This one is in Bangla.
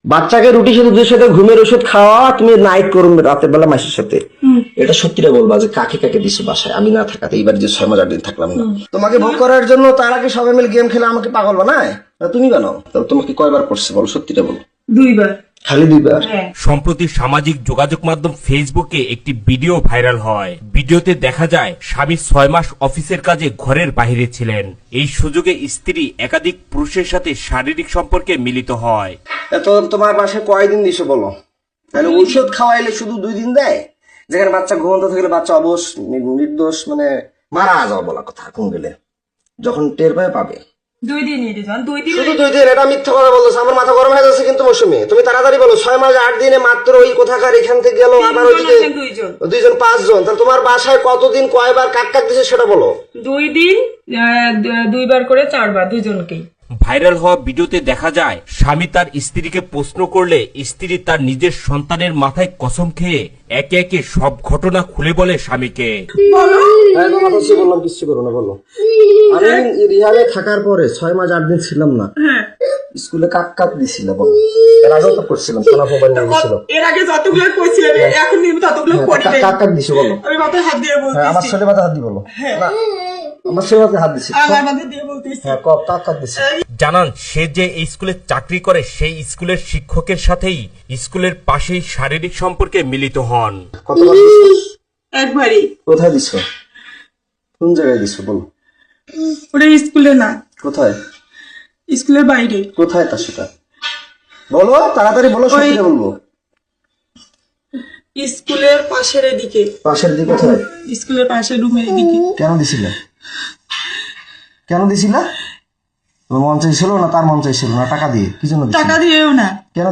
বাচ্চাকে রুটি সাথে দুধের সাথে ঘুমের ওষুধ খাওয়া, তুমি নাইট করবে রাতের বেলা মাসের সাথে। এটা সত্যিটা বলবা যে কাকে কাকে দিছো বাসায় আমি না থাকাতে, এইবার যে 6 মাস 8 দিন থাকলাম না, তোমাকে ভোগ করার জন্য তার আগে সবাই মিলে গেম খেলে আমাকে পাগল বানায়, তুমি বানাও। তোমাকে কয়বার করছে বলো, সত্যিটা বলো। 2 বার। খালি 2 বার? সম্প্রতি সামাজিক যোগাযোগ মাধ্যম ফেসবুকে একটি ভিডিও ভাইরাল হয়। ভিডিওতে দেখা যায় স্বামী 6 মাস অফিসের কাজে ঘরের বাইরে ছিলেন। এই সুযোগে স্ত্রী একাধিক পুরুষের সাথে শারীরিক সম্পর্কে মিলিত হয়। তো তোমার বাসায় কয়দিন দিছো বলো? তাহলে ঔষধ খাওয়াইলে শুধু 2 দিন দেয়, যেখানে বাচ্চা ঘুমন্ত থাকলে বাচ্চা অবশ নির্দোষ মানে মারা যাওয়া বলা কথা কোন গেলে, যখন টের পাবে 2 দিনই দিছেন, 2 দিন। শুধু 2 দিন? এটা মিথ্যা কথা বলতেছে, আমার মাথা গরম হয়ে যাচ্ছে কিন্তু মৌসুমী। তুমি তাড়াতাড়ি বলো, 6 মাস 8 দিনে মাত্র ওই কোথাকার এখান থেকে গেল, আবার ওইদিকে 2 জন 5 জন, তাহলে তোমার বাসায় কতদিন কয়বার কাক কাক দিছে সেটা বলো। 2 দিন 2 বার করে 4 বার, দুজনকেই। ভাইরাল হওয়া ভিডিওতে দেখা যায় স্বামী তার স্ত্রীকে প্রশ্ন করলে স্ত্রী তার নিজের সন্তানের মাথায় কসম খেয়ে একে একে সব ঘটনা খুলে বলে স্বামীকে। বললাম কিছু করো না, বলো। আমি রিহাবে থাকার পরে 6 মাস 8 দিন ছিলাম না, স্কুলে কাক কাক দিছিল বলো। এর আগেও তো করছিলাম, সোনা মোবাইল নিয়ে গেছিল। এর আগে যতগুলো কইছিলেন এখন নিয়ে ততগুলো করি নাই। কাক কাক দিছো বলো। আমি মাথায় হাত দিয়ে বলতেছি। আমার ছেলে মাথায় হাত দি বলো। না আমার ছেলে মাথায় হাত দিছি। আমার মাথায় দিয়ে বলতেছি। হ্যাঁ কাক কাক দিছি। জানান সে যে এই স্কুলে চাকরি করে সেই স্কুলের শিক্ষকের সাথেই স্কুলের পাশেই শারীরিক সম্পর্কে মিলিত হন। কতবার দিছো? একবারই। কোথায় দিছো? কোন জায়গায় দিছো বলো। ওটা স্কুলে না। কোথায়? স্কুলের বাইরে। কোথায় তা সেটা বলো, তাড়াতাড়ি বলো, সত্যি বলবো। স্কুলের পাশের এদিকে। পাশের দিকে? কোথায়? স্কুলের পাশের রুমের এদিকে। কেন দিছিলে? কেন দিছিলে? তোমার মন চাইছিল না তার মন চাইছিল না? টাকা দিয়ে কি জন্য দিছিলে? টাকা দিয়েও না। কেন?